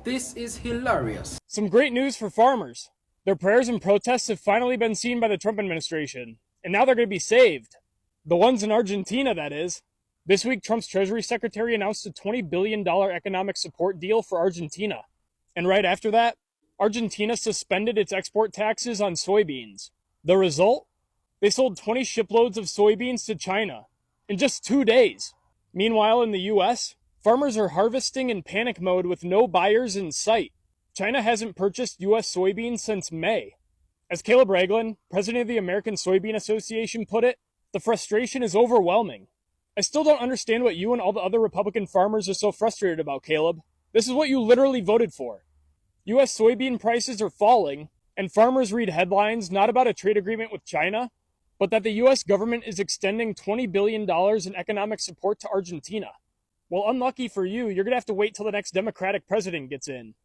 This is hilarious. Some great news for farmers. Their prayers and protests have finally been seen by the Trump administration, and now they're going to be saved. The ones in Argentina, that is. This week, Trump's Treasury Secretary announced a $20 billion economic support deal for Argentina. And right after that, Argentina suspended its export taxes on soybeans. The result? They sold 20 shiploads of soybeans to China in just 2 days. Meanwhile, in the US, farmers are harvesting in panic mode with no buyers in sight. China hasn't purchased US soybeans since May. As Caleb Ragland, president of the American Soybean Association, put it, the frustration is overwhelming. I still don't understand what you and all the other Republican farmers are so frustrated about, Caleb. This is what you literally voted for. US soybean prices are falling, and farmers read headlines not about a trade agreement with China, but that the US government is extending $20 billion in economic support to Argentina. Well, unlucky for you, you're going to have to wait till the next Democratic president gets in.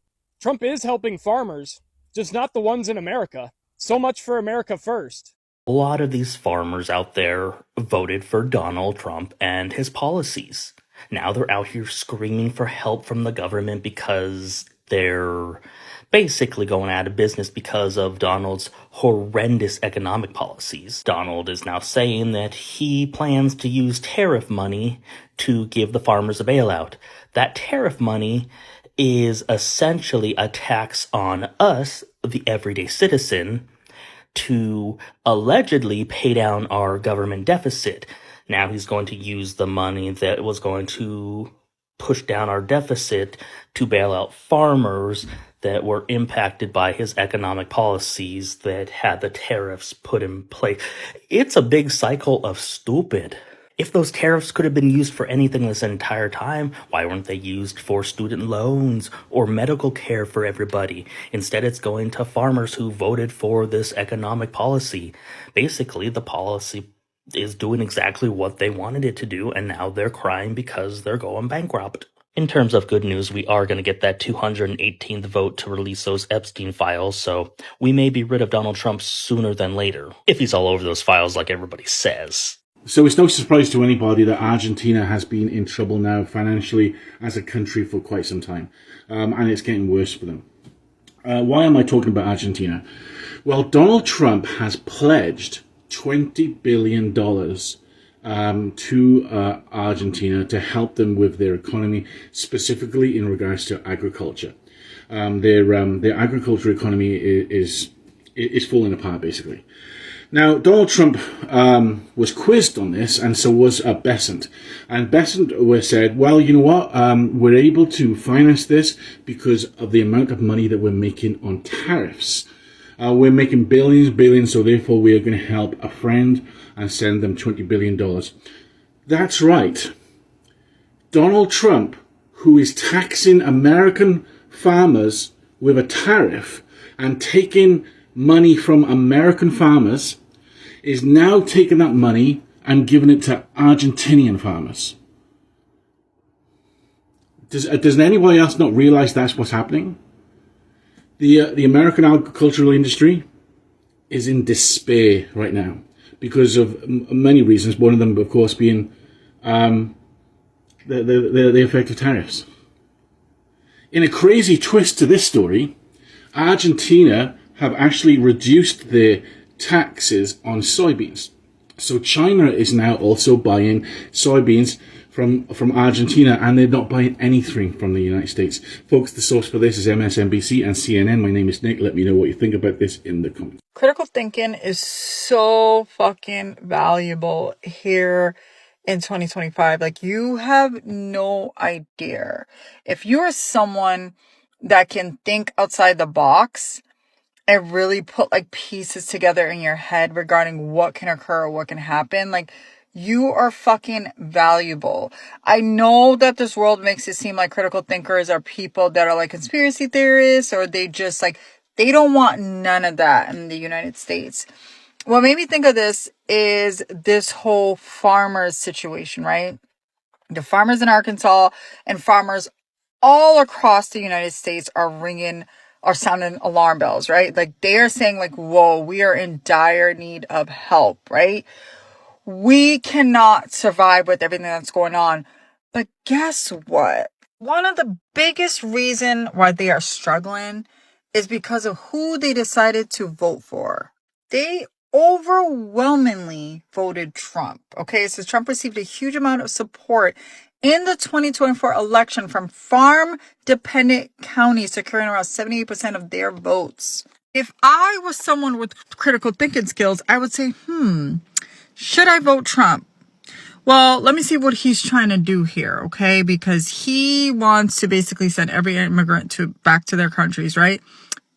Trump is helping farmers, just not the ones in America. So much for America first. A lot of these farmers out there voted for Donald Trump and his policies. Now they're out here screaming for help from the government because they're basically going out of business because of Donald's horrendous economic policies. Donald is now saying that he plans to use tariff money to give the farmers a bailout. That tariff money is essentially a tax on us, the everyday citizen, to allegedly pay down our government deficit. Now he's going to use the money that was going to push down our deficit to bail out farmers that were impacted by his economic policies that had the tariffs put in place. It's a big cycle of stupid. If those tariffs could have been used for anything this entire time, why weren't they used for student loans or medical care for everybody? Instead, it's going to farmers who voted for this economic policy. Basically, the policy is doing exactly what they wanted it to do, and now they're crying because they're going bankrupt. In terms of good news, we are going to get that 218th vote to release those Epstein files, so we may be rid of Donald Trump sooner than later, if he's all over those files like everybody says. So it's no surprise to anybody that Argentina has been in trouble now financially as a country for quite some time. And it's getting worse for them. Why am I talking about Argentina? Well, Donald Trump has pledged $20 billion to Argentina to help them with their economy, specifically in regards to agriculture. Their agriculture economy is falling apart, basically. Now, Donald Trump was quizzed on this, and so was Besant. And Besant said, well, you know what, we're able to finance this because of the amount of money that we're making on tariffs. We're making billions, so therefore we are going to help a friend and send them $20 billion. That's right. Donald Trump, who is taxing American farmers with a tariff and taking money from American farmers, is now taking that money and giving it to Argentinian farmers. Does anybody else not realize that's what's happening? The American agricultural industry is in despair right now because of many reasons. One of them, of course, being the effect of tariffs. In a crazy twist to this story, Argentina have actually reduced their taxes on soybeans. So China is now also buying soybeans from Argentina, and they're not buying anything from the United States. Folks, the source for this is MSNBC and CNN. My name is Nick. Let me know what you think about this in the comments. Critical thinking is so fucking valuable here in 2025. Like, you have no idea. If you're someone that can think outside the box and really put like pieces together in your head regarding what can occur or what can happen, like, you are fucking valuable. I know that this world makes it seem like critical thinkers are people that are like conspiracy theorists, or they just like, they don't want none of that in the United States. What made me think of this is this whole farmers situation, right? The farmers in Arkansas and farmers all across the United States are sounding alarm bells, right? Like, they are saying like, whoa, we are in dire need of help, right? We cannot survive with everything that's going on. But guess what? One of the biggest reason why they are struggling is because of who they decided to vote for. They overwhelmingly voted Trump. Okay, so Trump received a huge amount of support in the 2024 election from farm-dependent counties, securing around 78% of their votes. If I was someone with critical thinking skills, I would say, should I vote Trump? Well, let me see what he's trying to do here, okay? Because he wants to basically send every immigrant back to their countries, right?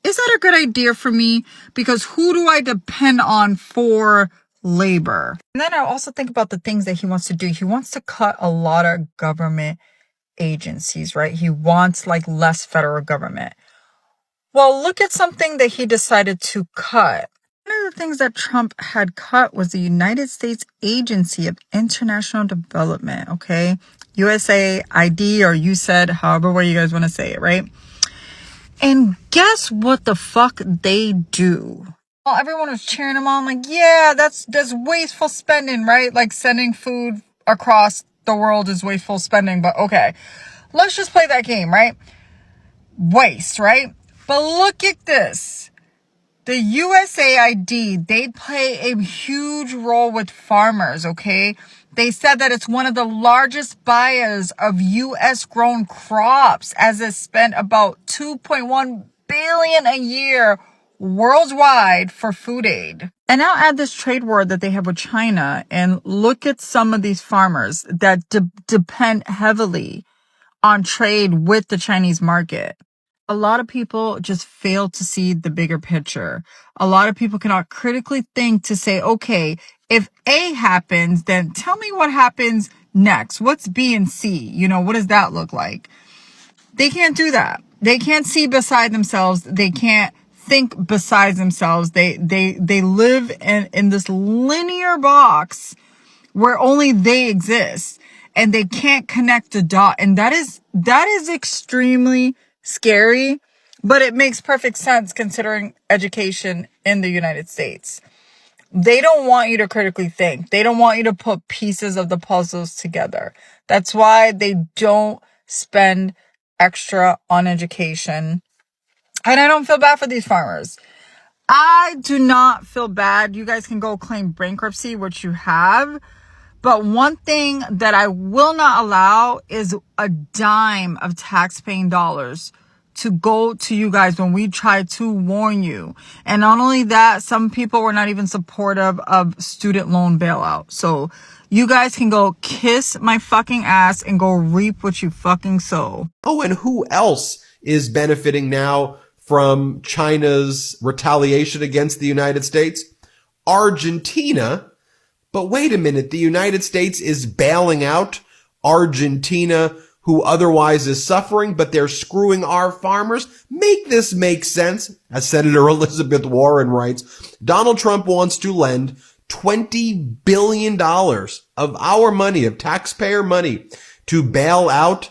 Is that a good idea for me? Because who do I depend on for labor? And then I also think about the things that he wants to do. He wants to cut a lot of government agencies, right? He wants like less federal government. Well, look at something that he decided to cut. One of the things that Trump had cut was the United States Agency of International Development, okay? USAID or USAID, however way you guys want to say it, right? And guess what the fuck they do? Well, everyone was cheering him on like, yeah, that's wasteful spending, right? Like sending food across the world is wasteful spending, but okay. Let's just play that game, right? Waste, right? But look at this. The USAID, they play a huge role with farmers, okay? They said that it's one of the largest buyers of U.S. grown crops, as it spent about $2.1 billion a year worldwide for food aid. And now add this trade war that they have with China, and look at some of these farmers that depend heavily on trade with the Chinese market. A lot of people just fail to see the bigger picture. A lot of people cannot critically think to say, okay, if A happens, then tell me what happens next. What's B and C? You know, what does that look like? They can't do that. They can't see beside themselves. They can't think besides themselves. They live in this linear box where only they exist, and they can't connect the dot. And that is extremely scary, but it makes perfect sense considering education in the United States. They don't want you to critically think. They don't want you to put pieces of the puzzles together. That's why they don't spend extra on education. And I don't feel bad for these farmers. I do not feel bad. You guys can go claim bankruptcy, which you have. But one thing that I will not allow is a dime of tax-paying dollars to go to you guys when we try to warn you. And not only that, some people were not even supportive of student loan bailout. So you guys can go kiss my fucking ass and go reap what you fucking sow. Oh, and who else is benefiting now from China's retaliation against the United States? Argentina. But wait a minute, the United States is bailing out Argentina, who otherwise is suffering, but they're screwing our farmers? Make this make sense. As Senator Elizabeth Warren writes, Donald Trump wants to lend $20 billion of our money, of taxpayer money, to bail out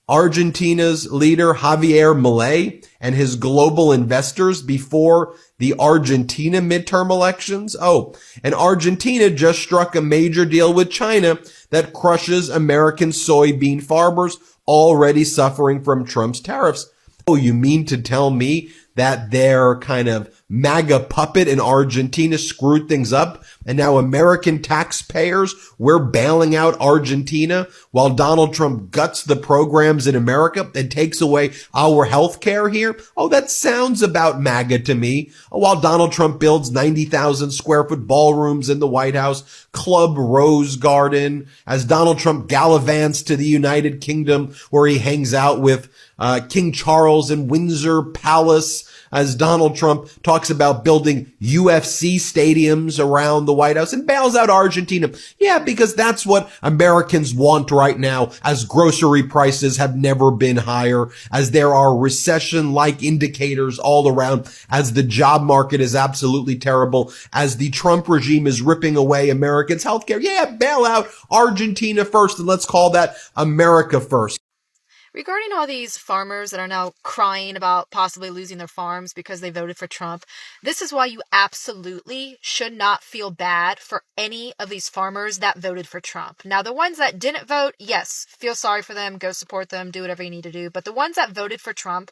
Argentina's leader Javier Milei and his global investors before the Argentina midterm elections. Oh, and Argentina just struck a major deal with China that crushes American soybean farmers already suffering from Trump's tariffs. Oh, you mean to tell me that their kind of MAGA puppet in Argentina screwed things up, and now American taxpayers, we're bailing out Argentina while Donald Trump guts the programs in America and takes away our health care here? Oh, that sounds about MAGA to me. While Donald Trump builds 90,000 square foot ballrooms in the White House, Club Rose Garden, as Donald Trump gallivants to the United Kingdom where he hangs out with King Charles in Windsor Palace, as Donald Trump talks about building UFC stadiums around the White House and bails out Argentina. Yeah, because that's what Americans want right now, as grocery prices have never been higher, as there are recession-like indicators all around, as the job market is absolutely terrible, as the Trump regime is ripping away Americans' healthcare. Yeah, bail out Argentina first, and let's call that America first. regarding all these farmers that are now crying about possibly losing their farms because they voted for Trump, this is why you absolutely should not feel bad for any of these farmers that voted for Trump. Now, the ones that didn't vote, yes, feel sorry for them, go support them, do whatever you need to do. But the ones that voted for Trump,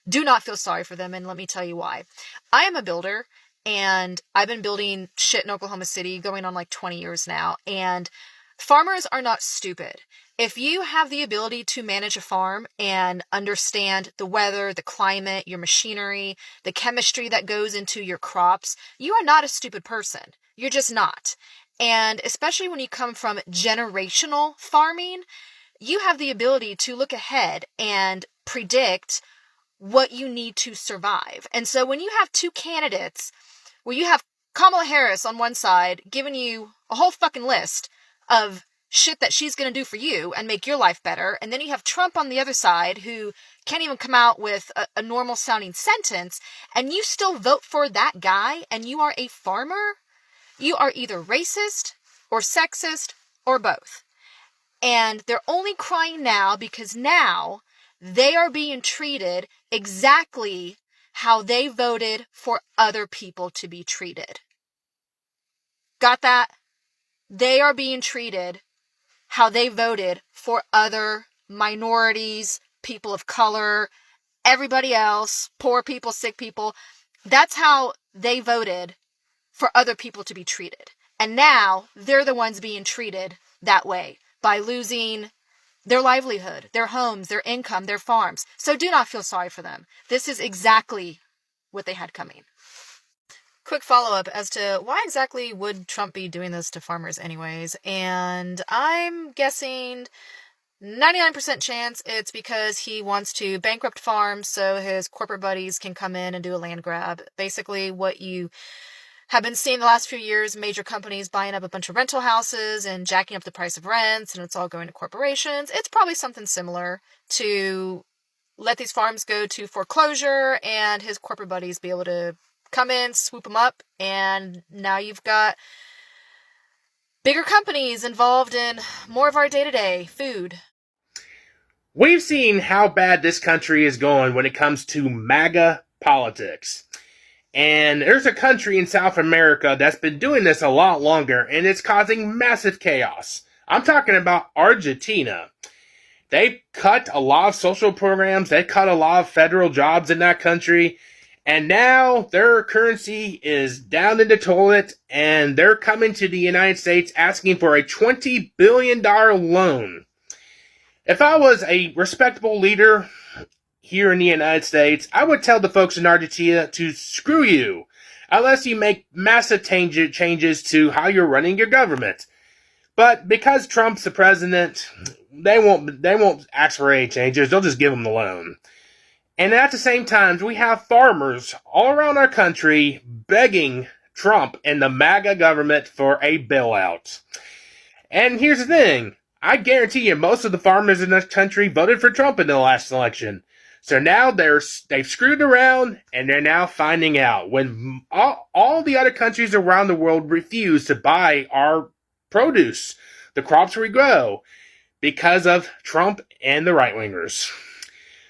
do not feel sorry for them, and let me tell you why. I am a builder, and I've been building shit in Oklahoma City going on like 20 years now, and farmers are not stupid. If you have the ability to manage a farm and understand the weather, the climate, your machinery, the chemistry that goes into your crops, you are not a stupid person. You're just not. And especially when you come from generational farming, you have the ability to look ahead and predict what you need to survive. And so when you have two candidates where you have Kamala Harris on one side giving you a whole fucking list of shit that she's going to do for you and make your life better, and then you have Trump on the other side who can't even come out with a normal sounding sentence, and you still vote for that guy, and you are a farmer, you are either racist or sexist or both. And they're only crying now because now they are being treated exactly how they voted for other people to be treated. Got that? They are being treated how they voted for other minorities, people of color, everybody else, poor people, sick people. That's how they voted for other people to be treated. And now they're the ones being treated that way by losing their livelihood, their homes, their income, their farms. So do not feel sorry for them. This is exactly what they had coming. Quick follow-up as to why exactly would Trump be doing this to farmers anyways? And I'm guessing 99% chance it's because he wants to bankrupt farms so his corporate buddies can come in and do a land grab. Basically what you have been seeing the last few years, major companies buying up a bunch of rental houses and jacking up the price of rents, and it's all going to corporations. It's probably something similar to let these farms go to foreclosure and his corporate buddies be able to come in, swoop them up, and now you've got bigger companies involved in more of our day-to-day food. We've seen how bad this country is going when it comes to MAGA politics. And there's a country in South America that's been doing this a lot longer, and it's causing massive chaos. I'm talking about Argentina. They cut a lot of social programs, they cut a lot of federal jobs in that country, and now their currency is down in the toilet, and they're coming to the United States asking for a $20 billion loan. If I was a respectable leader here in the United States, I would tell the folks in Argentina to screw you, unless you make massive changes to how you're running your government. But because Trump's the president, they won't ask for any changes. They'll just give him the loan. And at the same time, we have farmers all around our country begging Trump and the MAGA government for a bailout. And here's the thing. I guarantee you most of the farmers in this country voted for Trump in the last election. So now they've screwed around, and they're now finding out when all the other countries around the world refuse to buy our produce, the crops we grow, because of Trump and the right-wingers.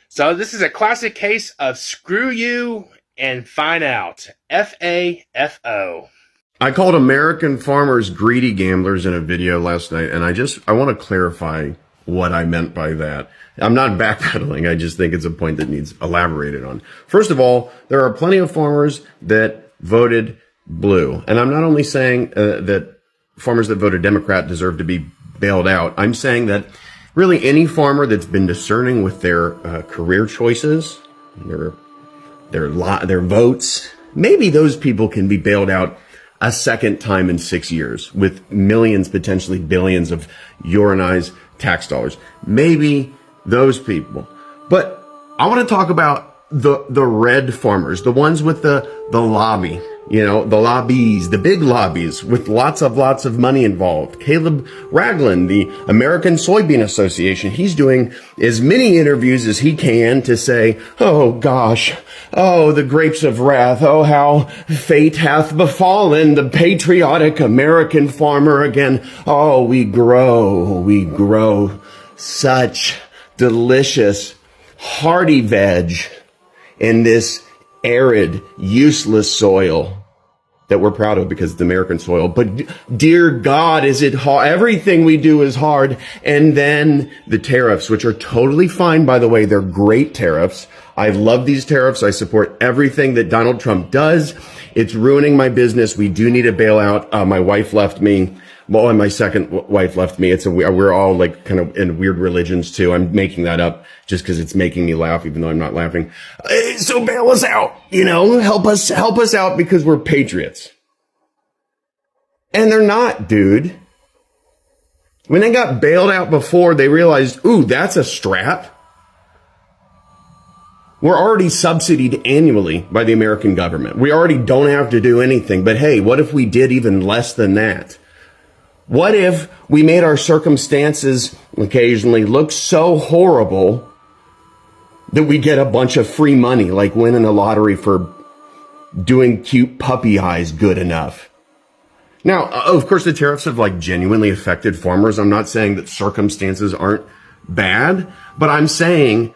So this is a classic case of screw you and find out. FAFO. I called American farmers greedy gamblers in a video last night, and I want to clarify what I meant by that. I'm not backpedaling. I just think it's a point that needs elaborated on. First of all, there are plenty of farmers that voted blue. And I'm not only saying that farmers that voted Democrat deserve to be bailed out. I'm saying that really any farmer that's been discerning with their career choices, their votes, maybe those people can be bailed out a second time in 6 years with millions, potentially billions of your and I's tax dollars. Maybe those people. But I want to talk about the red farmers, the ones with the lobby, the lobbies, the big lobbies with lots of money involved. Caleb Ragland, the American Soybean Association, he's doing as many interviews as he can to say, oh gosh, oh, the grapes of wrath, oh, how fate hath befallen the patriotic American farmer again. Oh, we grow such delicious, hearty veg in this arid, useless soil that we're proud of because it's American soil. But dear God, is it hard? Everything we do is hard. And then the tariffs, which are totally fine, by the way. They're great tariffs. I love these tariffs. I support everything that Donald Trump does. It's ruining my business. We do need a bailout. My wife left me. Well, and my second wife left me. We're all like kind of in weird religions too. I'm making that up just because it's making me laugh, even though I'm not laughing. So bail us out, help us out because we're patriots. And they're not, dude. When they got bailed out before, they realized, ooh, that's a strap. We're already subsidied annually by the American government. We already don't have to do anything. But hey, what if we did even less than that? What if we made our circumstances occasionally look so horrible that we get a bunch of free money, like winning a lottery for doing cute puppy eyes good enough? Now, of course, the tariffs have like genuinely affected farmers. I'm not saying that circumstances aren't bad, but I'm saying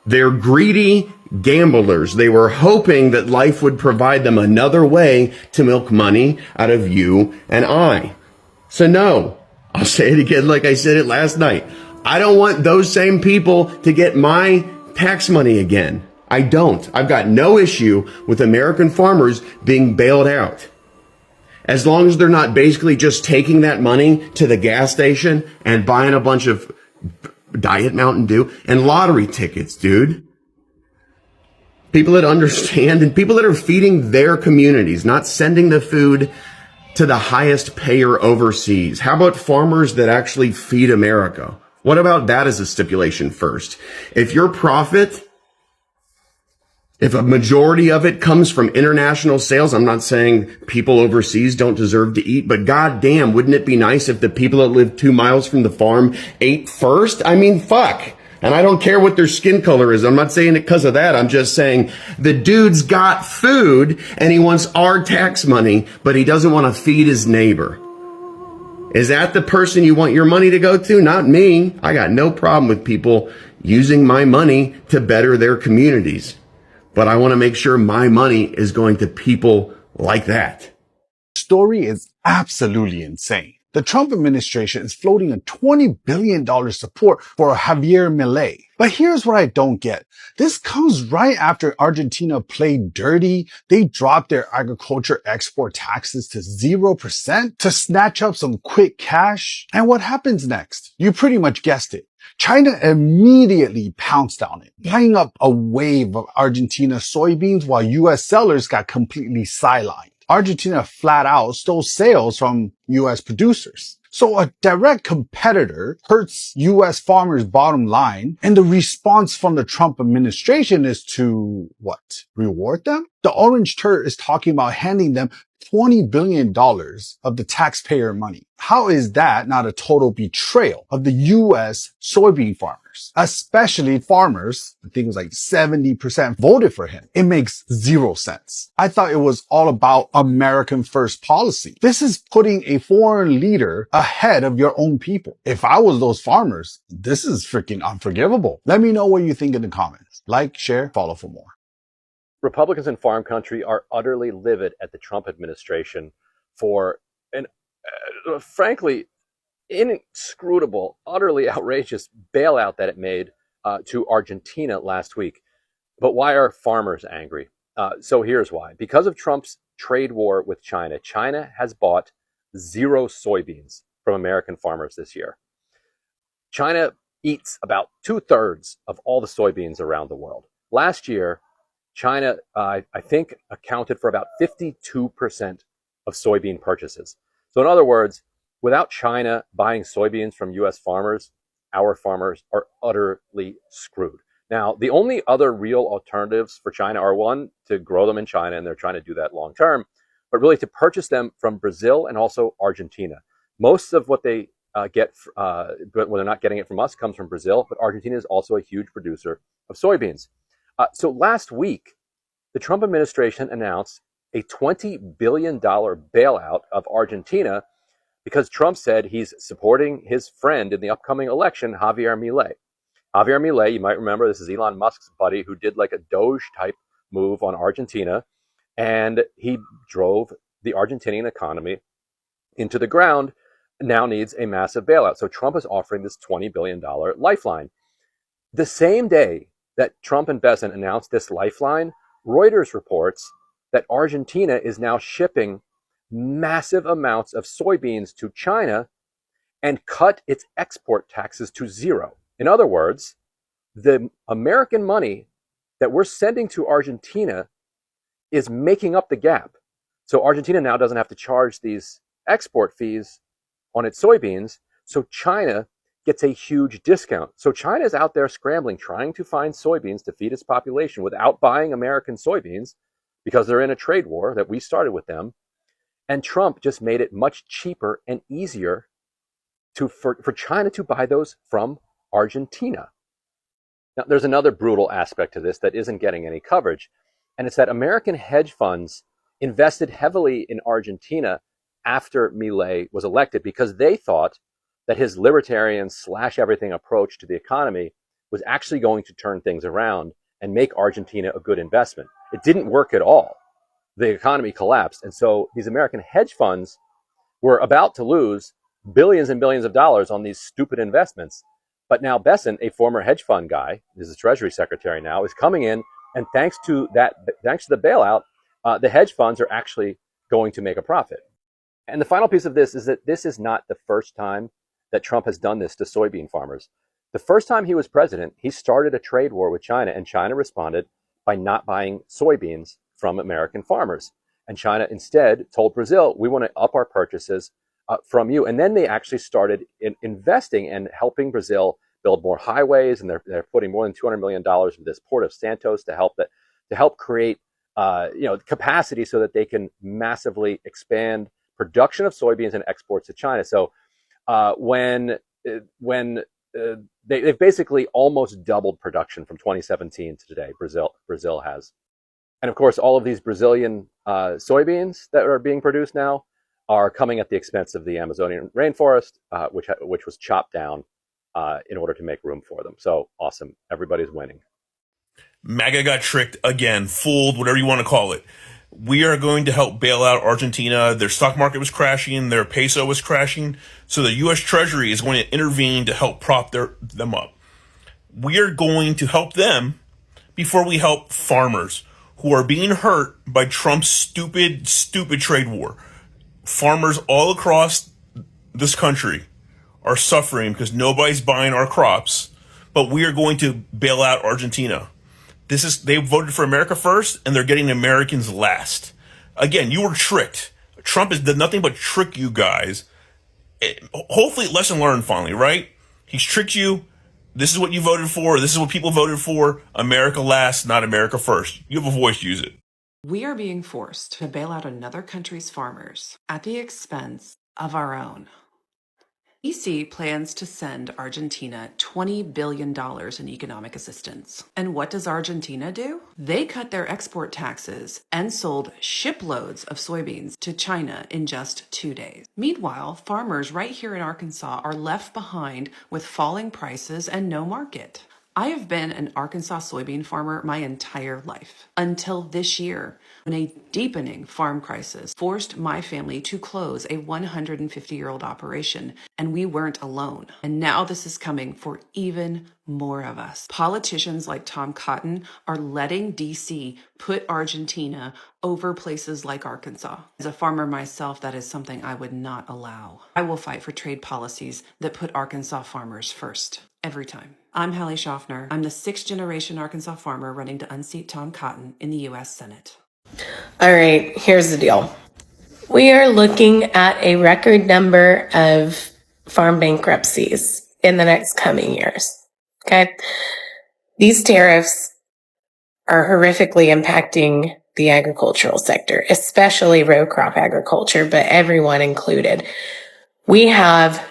they're greedy gamblers. They were hoping that life would provide them another way to milk money out of you and I. So no, I'll say it again like I said it last night. I don't want those same people to get my tax money again. I don't. I've got no issue with American farmers being bailed out. As long as they're not basically just taking that money to the gas station and buying a bunch of Diet Mountain Dew and lottery tickets, dude. People that understand and people that are feeding their communities, not sending the food to the highest payer overseas. How about farmers that actually feed America? What about that as a stipulation first? If your profit, if a majority of it comes from international sales, I'm not saying people overseas don't deserve to eat, but goddamn, wouldn't it be nice if the people that live 2 miles from the farm ate first? I mean, fuck. And I don't care what their skin color is. I'm not saying it because of that. I'm just saying the dude's got food and he wants our tax money, but he doesn't want to feed his neighbor. Is that the person you want your money to go to? Not me. I got no problem with people using my money to better their communities. But I want to make sure my money is going to people like that. Story is absolutely insane. The Trump administration is floating a $20 billion support for Javier Milei. But here's what I don't get. This comes right after Argentina played dirty. They dropped their agriculture export taxes to 0% to snatch up some quick cash. And what happens next? You pretty much guessed it. China immediately pounced on it, buying up a wave of Argentina soybeans while US sellers got completely sidelined. Argentina flat out stole sales from US producers. So a direct competitor hurts US farmers' bottom line, and the response from the Trump administration is to, what? Reward them? The orange turd is talking about handing them $20 billion of the taxpayer money. How is that not a total betrayal of the US soybean farmers? Especially farmers, I think it was like 70% voted for him. It makes zero sense. I thought it was all about American first policy. This is putting a foreign leader ahead of your own people. If I was those farmers, this is freaking unforgivable. Let me know what you think in the comments. Like, share, follow for more. Republicans in farm country are utterly livid at the Trump administration for an, frankly, inscrutable, utterly outrageous bailout that it made to Argentina last week. But why are farmers angry? So here's why. Because of Trump's trade war with China, China has bought 0 soybeans from American farmers this year. China eats about 2/3 of all the soybeans around the world. Last year, China, I think, accounted for about 52% of soybean purchases. So in other words, without China buying soybeans from U.S. farmers, our farmers are utterly screwed. Now, the only other real alternatives for China are, one, to grow them in China, and they're trying to do that long term, but really to purchase them from Brazil and also Argentina. Most of what they get, but when they're not getting it from us, comes from Brazil, but Argentina is also a huge producer of soybeans. So last week, the Trump administration announced a $20 billion bailout of Argentina because Trump said he's supporting his friend in the upcoming election, Javier Milei. Javier Milei, you might remember, this is Elon Musk's buddy who did like a Doge type move on Argentina, and he drove the Argentinian economy into the ground, now needs a massive bailout. So Trump is offering this $20 billion lifeline. The same day that Trump and Besant announced this lifeline, Reuters reports that Argentina is now shipping massive amounts of soybeans to China and cut its export taxes to zero. In other words, the American money that we're sending to Argentina is making up the gap. So Argentina now doesn't have to charge these export fees on its soybeans, so China gets a huge discount. So China is out there scrambling, trying to find soybeans to feed its population without buying American soybeans because they're in a trade war that we started with them. And Trump just made it much cheaper and easier for China to buy those from Argentina. Now, there's another brutal aspect to this that isn't getting any coverage, and it's that American hedge funds invested heavily in Argentina after Milei was elected because they thought that his libertarian slash everything approach to the economy was actually going to turn things around and make Argentina a good investment. It didn't work at all. The economy collapsed. And so these American hedge funds were about to lose billions and billions of dollars on these stupid investments. But now Besant, a former hedge fund guy, is the Treasury Secretary now, is coming in, and thanks to the bailout, the hedge funds are actually going to make a profit. And the final piece of this is that this is not the first time that Trump has done this to soybean farmers. The first time he was president, he started a trade war with China, and China responded by not buying soybeans from American farmers. And China instead told Brazil, we want to up our purchases from you. And then they actually started investing and helping Brazil build more highways, and they're putting more than $200 million into this port of Santos to help create capacity so that they can massively expand production of soybeans and exports to China. So they've basically almost doubled production from 2017 to today. Brazil has, and of course, all of these Brazilian soybeans that are being produced now are coming at the expense of the Amazonian rainforest, which was chopped down in order to make room for them. So awesome. Everybody's winning. MAGA got tricked again, fooled, whatever you want to call it. We are going to help bail out Argentina. Their stock market was crashing. Their peso was crashing. So the U.S. Treasury is going to intervene to help prop them up. We are going to help them before we help farmers who are being hurt by Trump's stupid trade war. Farmers all across this country are suffering because nobody's buying our crops, but we are going to bail out Argentina. They voted for America first, and they're getting Americans last. Again, you were tricked. Trump has done nothing but trick you guys. Hopefully, lesson learned finally, right? He's tricked you. This is what you voted for. This is what people voted for. America last, not America first. You have a voice, use it. We are being forced to bail out another country's farmers at the expense of our own. EC plans to send Argentina $20 billion in economic assistance. And what does Argentina do? They cut their export taxes and sold shiploads of soybeans to China in just 2 days. Meanwhile, farmers right here in Arkansas are left behind with falling prices and no market. I have been an Arkansas soybean farmer my entire life, until this year, when a deepening farm crisis forced my family to close a 150-year-old operation, and we weren't alone. And now this is coming for even more of us. Politicians like Tom Cotton are letting DC put Argentina over places like Arkansas. As a farmer myself, that is something I would not allow. I will fight for trade policies that put Arkansas farmers first, every time. I'm Hallie Schaffner. I'm the 6th-generation Arkansas farmer running to unseat Tom Cotton in the U.S. Senate. All right, here's the deal. We are looking at a record number of farm bankruptcies in the next coming years. Okay? These tariffs are horrifically impacting the agricultural sector, especially row crop agriculture, but everyone included. We have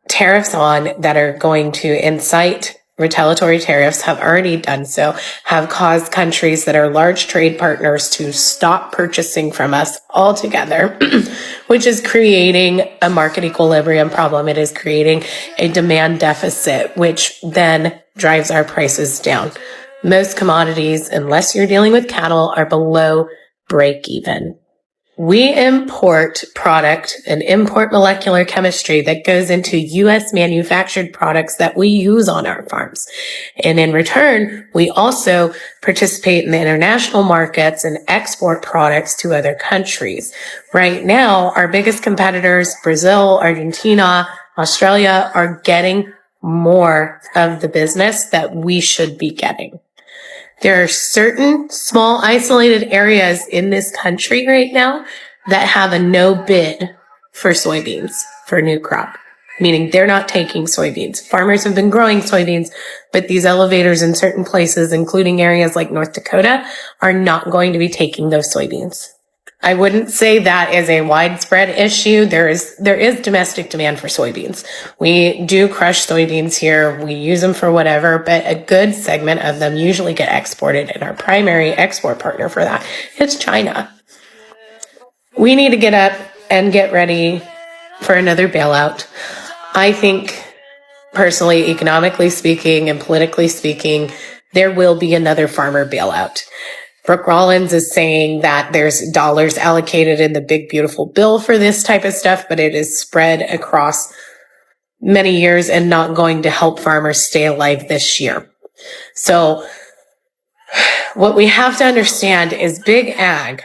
tariffs on that are going to incite retaliatory tariffs have already done so, have caused countries that are large trade partners to stop purchasing from us altogether, which is creating a market equilibrium problem. It is creating a demand deficit, which then drives our prices down. Most commodities, unless you're dealing with cattle, are below break even. We import product and import molecular chemistry that goes into U.S. manufactured products that we use on our farms. And in return, we also participate in the international markets and export products to other countries. Right now, our biggest competitors, Brazil, Argentina, Australia, are getting more of the business that we should be getting. There are certain small isolated areas in this country right now that have a no bid for soybeans for new crop, meaning they're not taking soybeans. Farmers have been growing soybeans, but these elevators in certain places, including areas like North Dakota, are not going to be taking those soybeans. I wouldn't say that is a widespread issue. There is domestic demand for soybeans. We do crush soybeans here. We use them for whatever, but a good segment of them usually get exported, and our primary export partner for that is China. We need to get up and get ready for another bailout. I think, personally, economically speaking and politically speaking, there will be another farmer bailout. Brooke Rollins is saying that there's dollars allocated in the big, beautiful bill for this type of stuff, but it is spread across many years and not going to help farmers stay alive this year. So what we have to understand is big ag,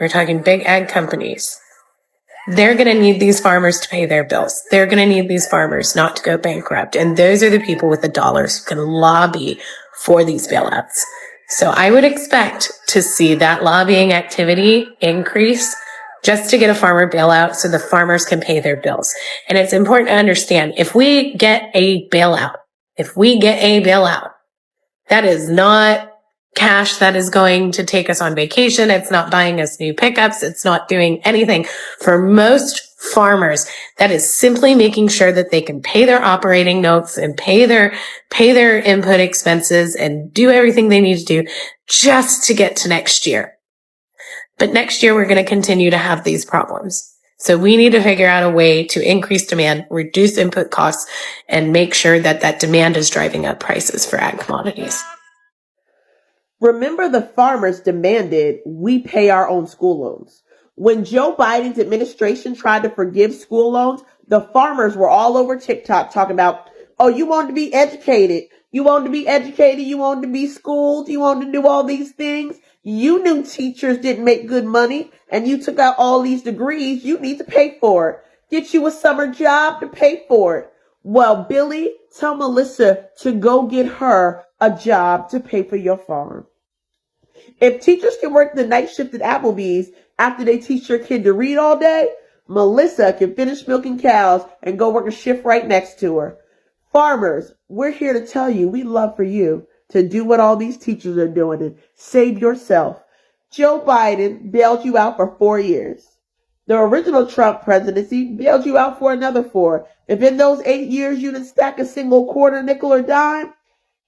we're talking big ag companies, they're going to need these farmers to pay their bills. They're going to need these farmers not to go bankrupt. And those are the people with the dollars who can lobby for these bailouts. So I would expect to see that lobbying activity increase just to get a farmer bailout so the farmers can pay their bills. And it's important to understand, if we get a bailout, that is not cash that is going to take us on vacation. It's not buying us new pickups. It's not doing anything. For most farmers, that is simply making sure that they can pay their operating notes and pay their input expenses and do everything they need to do just to get to next year. But next year, we're going to continue to have these problems. So we need to figure out a way to increase demand, reduce input costs, and make sure that that demand is driving up prices for ag commodities. Remember, the farmers demanded we pay our own school loans. When Joe Biden's administration tried to forgive school loans, the farmers were all over TikTok talking about, oh, you want to be educated. You want to be educated. You want to be schooled. You want to do all these things. You knew teachers didn't make good money and you took out all these degrees. You need to pay for it. Get you a summer job to pay for it. Well, Billy, tell Melissa to go get her a job to pay for your farm. If teachers can work the night shift at Applebee's after they teach your kid to read all day, Melissa can finish milking cows and go work a shift right next to her. Farmers, we're here to tell you we love for you to do what all these teachers are doing and save yourself. Joe Biden bailed you out for 4 years. The original Trump presidency bailed you out for another 4. If in those 8 years you didn't stack a single quarter, nickel, or dime,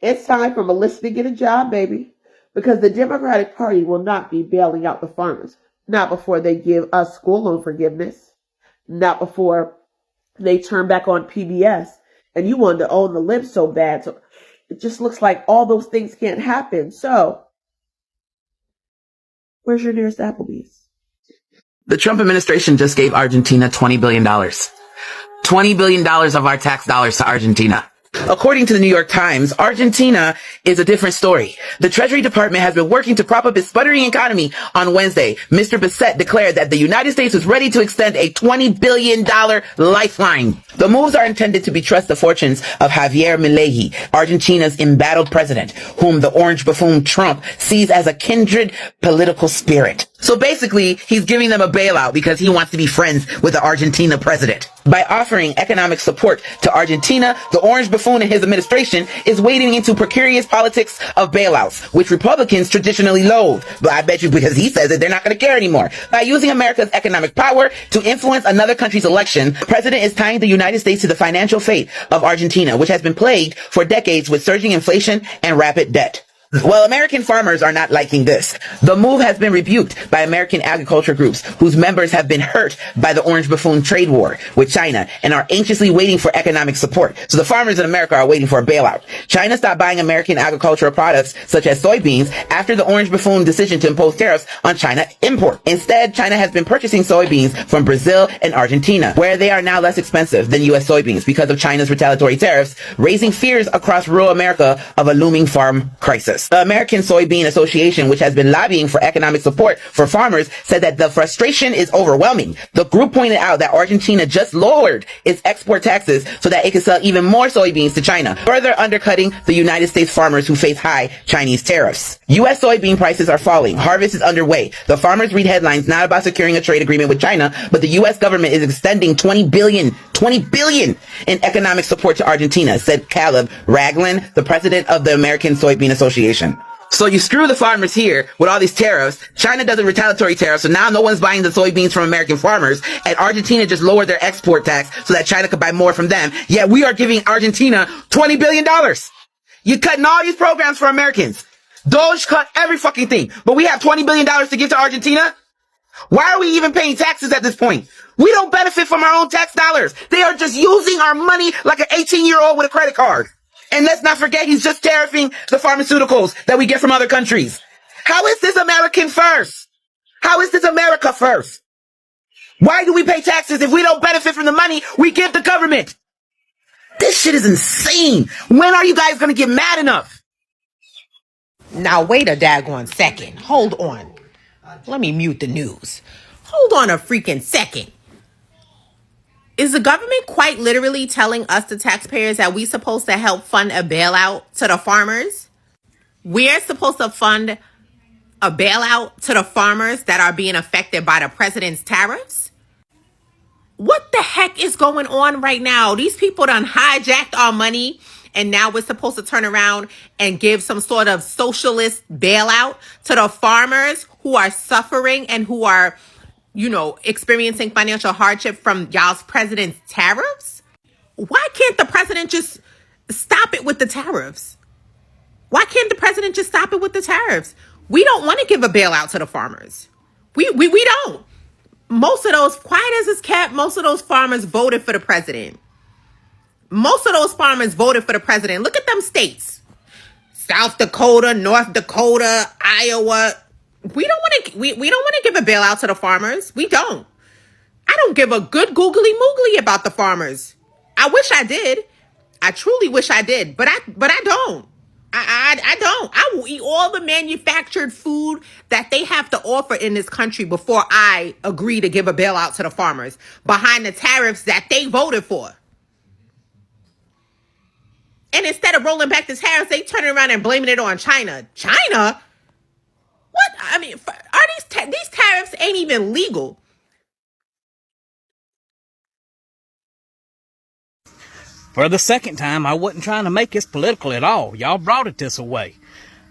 it's time for Melissa to get a job, baby. Because the Democratic Party will not be bailing out the farmers. Not before they give us school loan forgiveness. Not before they turn back on PBS. And you wanted to own the libs so bad. So it just looks like all those things can't happen. So, where's your nearest Applebee's? The Trump administration just gave Argentina $20 billion. $20 billion of our tax dollars to Argentina. According to the New York Times, Argentina is a different story. The Treasury Department has been working to prop up its sputtering economy. On Wednesday, Mr. Bissett declared that the United States was ready to extend a $20 billion lifeline. The moves are intended to betrust the fortunes of Javier Milei, Argentina's embattled president, whom the orange buffoon Trump sees as a kindred political spirit. So basically, he's giving them a bailout because he wants to be friends with the Argentina president. By offering economic support to Argentina, the orange buffoon and his administration is wading into precarious politics of bailouts, which Republicans traditionally loathe. But I bet you because he says that they're not going to care anymore. By using America's economic power to influence another country's election, the president is tying the United States to the financial fate of Argentina, which has been plagued for decades with surging inflation and rapid debt. Well, American farmers are not liking this. The move has been rebuked by American agriculture groups whose members have been hurt by the orange buffoon trade war with China and are anxiously waiting for economic support. So the farmers in America are waiting for a bailout. China stopped buying American agricultural products such as soybeans after the orange buffoon decision to impose tariffs on China import. Instead, China has been purchasing soybeans from Brazil and Argentina, where they are now less expensive than U.S. soybeans because of China's retaliatory tariffs, raising fears across rural America of a looming farm crisis. The American Soybean Association, which has been lobbying for economic support for farmers, said that the frustration is overwhelming. The group pointed out that Argentina just lowered its export taxes so that it could sell even more soybeans to China, further undercutting the United States farmers who face high Chinese tariffs. U.S. soybean prices are falling. Harvest is underway. The farmers read headlines not about securing a trade agreement with China, but the U.S. government is extending $20 billion in economic support to Argentina, said Caleb Ragland, the president of the American Soybean Association. So you screw the farmers here with all these tariffs. China does a retaliatory tariff, so now no one's buying the soybeans from American farmers, and Argentina just lowered their export tax so that China could buy more from them. Yet we are giving Argentina $20 billion. You're cutting all these programs for Americans. Doge cut every fucking thing, but we have $20 billion to give to Argentina? Why are we even paying taxes at this point? We don't benefit from our own tax dollars. They are just using our money like an 18-year-old with a credit card. And let's not forget, he's just tariffing the pharmaceuticals that we get from other countries. How is this American first? How is this America first? Why do we pay taxes if we don't benefit from the money we give the government? This shit is insane. When are you guys going to get mad enough? Now wait a daggone second. Hold on. Let me mute the news. Hold on a freaking second. Is the government quite literally telling us, the taxpayers, that we're supposed to help fund a bailout to the farmers? We're supposed to fund a bailout to the farmers that are being affected by the president's tariffs? What the heck is going on right now? These people done hijacked our money, and now we're supposed to turn around and give some sort of socialist bailout to the farmers who are suffering and who are, experiencing financial hardship from y'all's president's tariffs? Why can't the president just stop it with the tariffs? Why can't the president just stop it with the tariffs? We don't want to give a bailout to the farmers. We don't. Most of those, quiet as it's kept, most of those farmers voted for the president. Most of those farmers voted for the president. Look at them states. South Dakota, North Dakota, Iowa. We don't want to give a bailout to the farmers. We don't. I don't give a good googly moogly about the farmers. I wish I did. I truly wish I did, but I don't. I don't. I will eat all the manufactured food that they have to offer in this country before I agree to give a bailout to the farmers behind the tariffs that they voted for. And instead of rolling back the tariffs, they turn around and blaming it on China. China? What? I mean, are these tariffs ain't even legal. For the second time, I wasn't trying to make this political at all. Y'all brought it this way.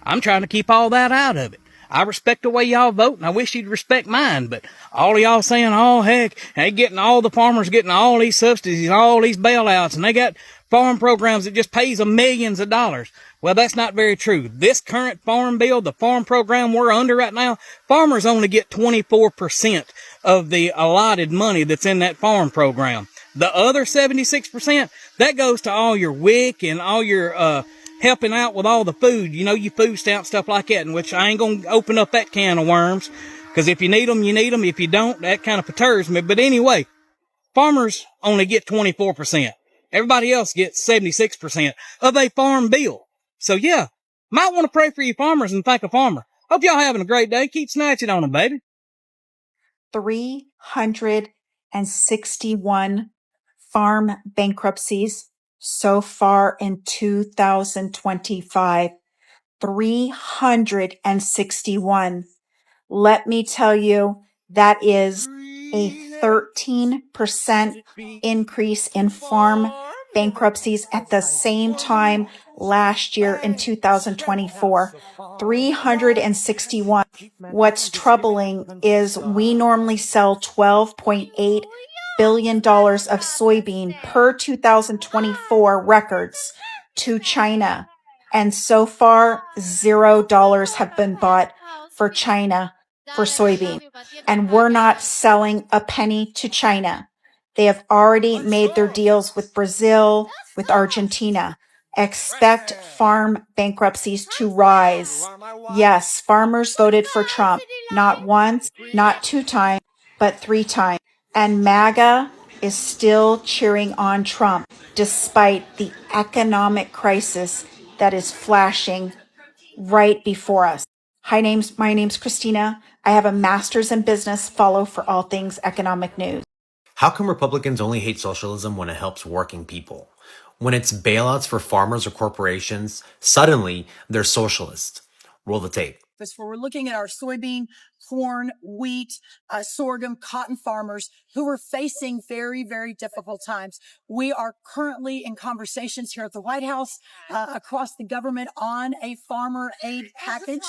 I'm trying to keep all that out of it. I respect the way y'all vote, and I wish you'd respect mine, but all of y'all saying, oh, heck, they getting all the farmers getting all these subsidies, all these bailouts, and they got farm programs that just pays them millions of dollars. Well, that's not very true. This current farm bill, the farm program we're under right now, farmers only get 24% of the allotted money that's in that farm program. The other 76%, that goes to all your WIC and all your helping out with all the food, your food stamp, stuff like that, in which I ain't going to open up that can of worms, because if you need them, you need them. If you don't, that kind of perturbs me. But anyway, farmers only get 24%. Everybody else gets 76% of a farm bill. So yeah, might want to pray for your farmers and thank a farmer. Hope y'all having a great day. Keep snatching on them, baby. 361 farm bankruptcies so far in 2025. 361. Let me tell you, that is a 13% increase in farm bankruptcies at the same time last year in 2024. 361. What's troubling is we normally sell $12.8 billion of soybean per 2024 records to China. And so far, $0 have been bought for China for soybean. And we're not selling a penny to China. They have already made their deals with Brazil, with Argentina. Expect farm bankruptcies to rise. Yes, farmers voted for Trump, not once, not 2 times, but 3 times. And MAGA is still cheering on Trump despite the economic crisis that is flashing right before us. My name's Christina. I have a master's in business, follow for all things economic news. How come Republicans only hate socialism when it helps working people? When it's bailouts for farmers or corporations, suddenly they're socialists. Roll the tape. Where we're looking at our soybean, corn, wheat, sorghum, cotton farmers who are facing very, very difficult times. We are currently in conversations here at the White House, across the government on a farmer aid package.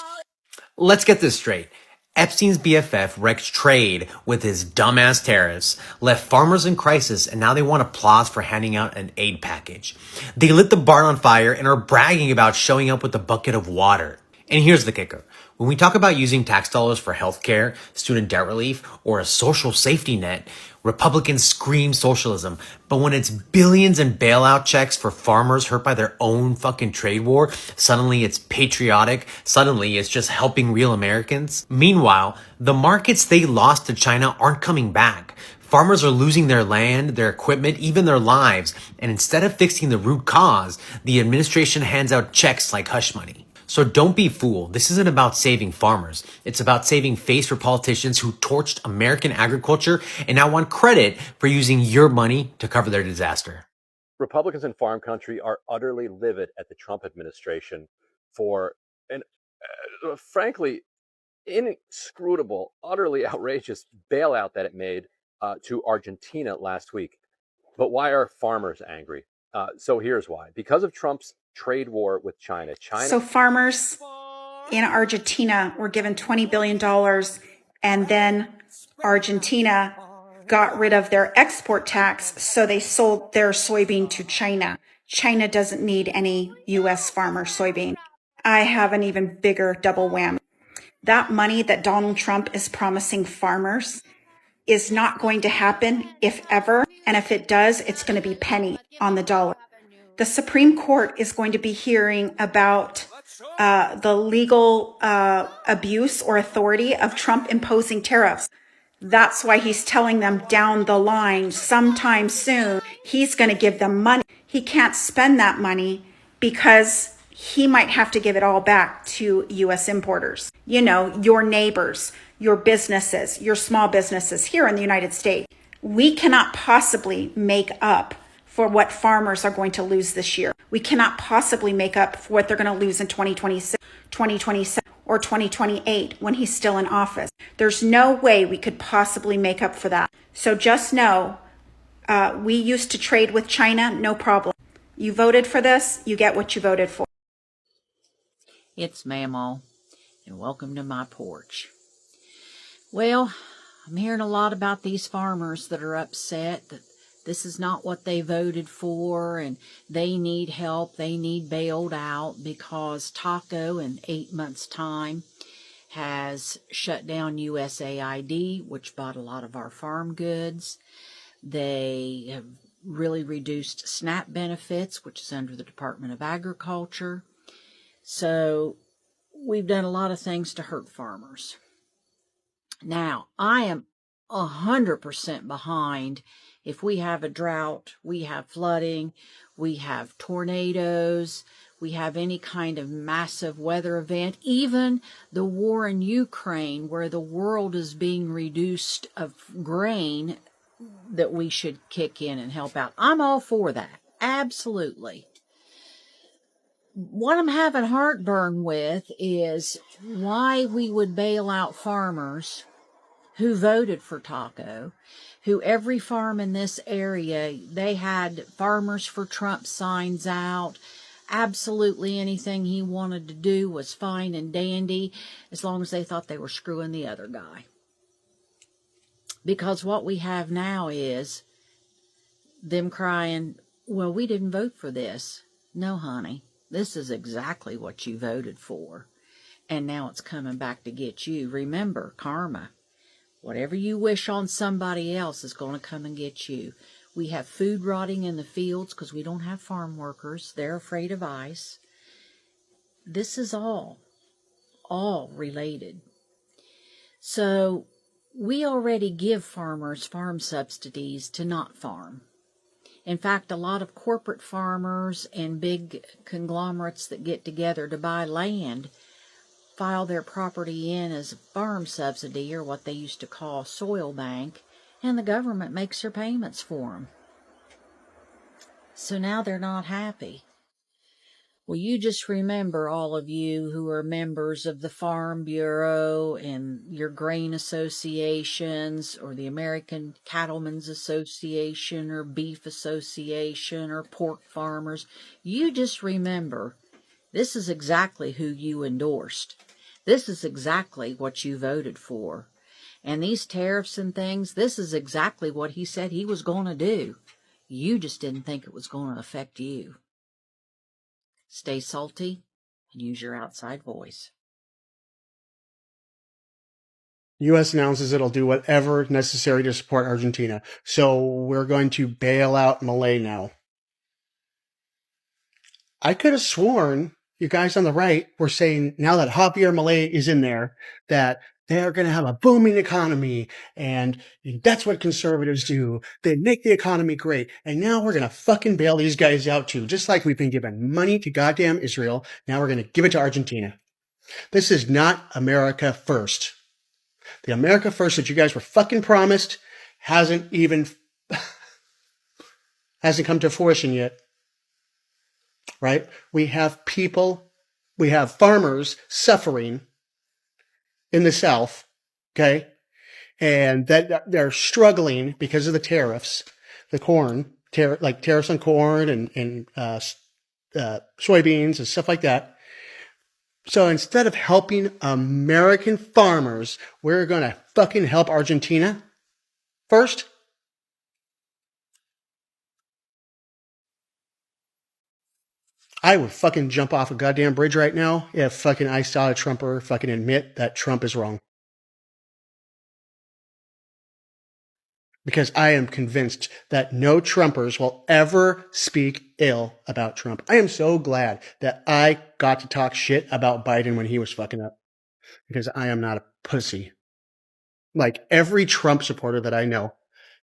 Let's get this straight. Epstein's BFF wrecked trade with his dumbass tariffs, left farmers in crisis, and now they want applause for handing out an aid package. They lit the barn on fire and are bragging about showing up with a bucket of water. And here's the kicker. When we talk about using tax dollars for healthcare, student debt relief, or a social safety net, Republicans scream socialism. But when it's billions in bailout checks for farmers hurt by their own fucking trade war, suddenly it's patriotic. Suddenly it's just helping real Americans. Meanwhile, the markets they lost to China aren't coming back. Farmers are losing their land, their equipment, even their lives. And instead of fixing the root cause, the administration hands out checks like hush money. So don't be fooled. This isn't about saving farmers. It's about saving face for politicians who torched American agriculture and now want credit for using your money to cover their disaster. Republicans in farm country are utterly livid at the Trump administration for an, frankly, inscrutable, utterly outrageous bailout that it made to Argentina last week. But why are farmers angry? So here's why. Because of Trump's trade war with China. So farmers in Argentina were given $20 billion, and then Argentina got rid of their export tax, so they sold their soybean to China. China doesn't need any U.S. farmer soybean. I have an even bigger double whammy. That money that Donald Trump is promising farmers is not going to happen, if ever. And if it does, it's going to be penny on the dollar. The Supreme Court is going to be hearing about the legal abuse or authority of Trump imposing tariffs. That's why he's telling them down the line, sometime soon, he's going to give them money. He can't spend that money because he might have to give it all back to U.S. importers. You know, your neighbors, your businesses, your small businesses here in the United States. We cannot possibly make up for what farmers are going to lose this year. We cannot possibly make up for what they're going to lose in 2026, 2027, or 2028 when he's still in office. There's no way we could possibly make up for that. So just know, we used to trade with China, no problem. You voted for this, you get what you voted for. It's Mamaw, and welcome to my porch. Well, I'm hearing a lot about these farmers that are upset that this is not what they voted for, and they need help. They need bailed out because Taco in 8 months' time has shut down USAID, which bought a lot of our farm goods. They have really reduced SNAP benefits, which is under the Department of Agriculture. So we've done a lot of things to hurt farmers. Now, I am 100% behind. If we have a drought, we have flooding, we have tornadoes, we have any kind of massive weather event, even the war in Ukraine where the world is being reduced of grain, that we should kick in and help out. I'm all for that. Absolutely. what I'm having heartburn with is why we would bail out farmers who voted for Taco, who every farm in this area, they had Farmers for Trump signs out. Absolutely anything he wanted to do was fine and dandy as long as they thought they were screwing the other guy. Because what we have now is them crying, well, we didn't vote for this. No, honey, this is exactly what you voted for. And now it's coming back to get you. Remember, karma. Whatever you wish on somebody else is going to come and get you. We have food rotting in the fields because we don't have farm workers. They're afraid of ice. This is all related. So we already give farmers farm subsidies to not farm. In fact, a lot of corporate farmers and big conglomerates that get together to buy land file their property in as a farm subsidy, or what they used to call soil bank, and the government makes their payments for them. So now they're not happy. Well, you just remember, all of you who are members of the Farm Bureau and your grain associations, or the American Cattlemen's Association, or Beef Association, or pork farmers, you just remember, this is exactly who you endorsed. This is exactly what you voted for. And these tariffs and things, this is exactly what he said he was going to do. You just didn't think it was going to affect you. Stay salty and use your outside voice. U.S. announces it'll do whatever necessary to support Argentina. So we're going to bail out Malay now. I could have sworn you guys on the right were saying, now that Javier Milei is in there, that they're going to have a booming economy, and that's what conservatives do. They make the economy great, and now we're going to fucking bail these guys out too. Just like we've been giving money to goddamn Israel, now we're going to give it to Argentina. This is not America first. The America first that you guys were fucking promised hasn't come to fruition yet. Right? We have farmers suffering in the South, okay? And that they're struggling because of the tariffs, the corn, like tariffs on corn and soybeans and stuff like that. So instead of helping American farmers, we're going to fucking help Argentina first. I would fucking jump off a goddamn bridge right now if fucking I saw a Trumper fucking admit that Trump is wrong. Because I am convinced that no Trumpers will ever speak ill about Trump. I am so glad that I got to talk shit about Biden when he was fucking up. Because I am not a pussy. Like every Trump supporter that I know.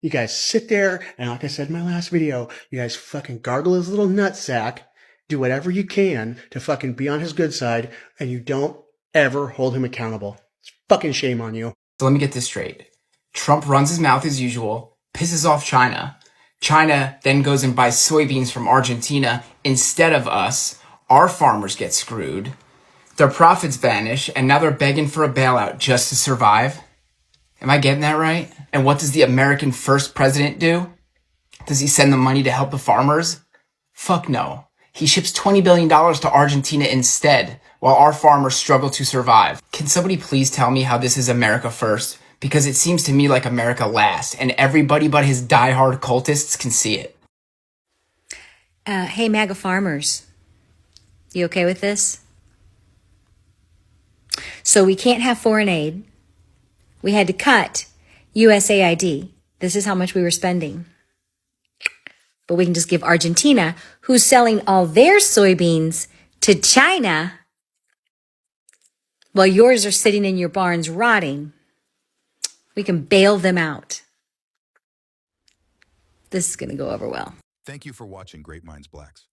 You guys sit there, and like I said in my last video, you guys fucking gargle his little nutsack, do whatever you can to fucking be on his good side, and you don't ever hold him accountable. It's fucking shame on you. So let me get this straight. Trump runs his mouth as usual, pisses off China. China then goes and buys soybeans from Argentina instead of us. Our farmers get screwed. Their profits vanish, and now they're begging for a bailout just to survive. Am I getting that right? And what does the American first president do? Does he send the money to help the farmers? Fuck no. He ships $20 billion to Argentina instead, while our farmers struggle to survive. Can somebody please tell me how this is America first? Because it seems to me like America last, and everybody but his diehard cultists can see it. Hey, MAGA farmers, you okay with this? So we can't have foreign aid. We had to cut USAID. This is how much we were spending. But we can just give Argentina, who's selling all their soybeans to China, while yours are sitting in your barns rotting. We can bail them out. This is going to go over well. Thank you for watching Great Minds Blacks.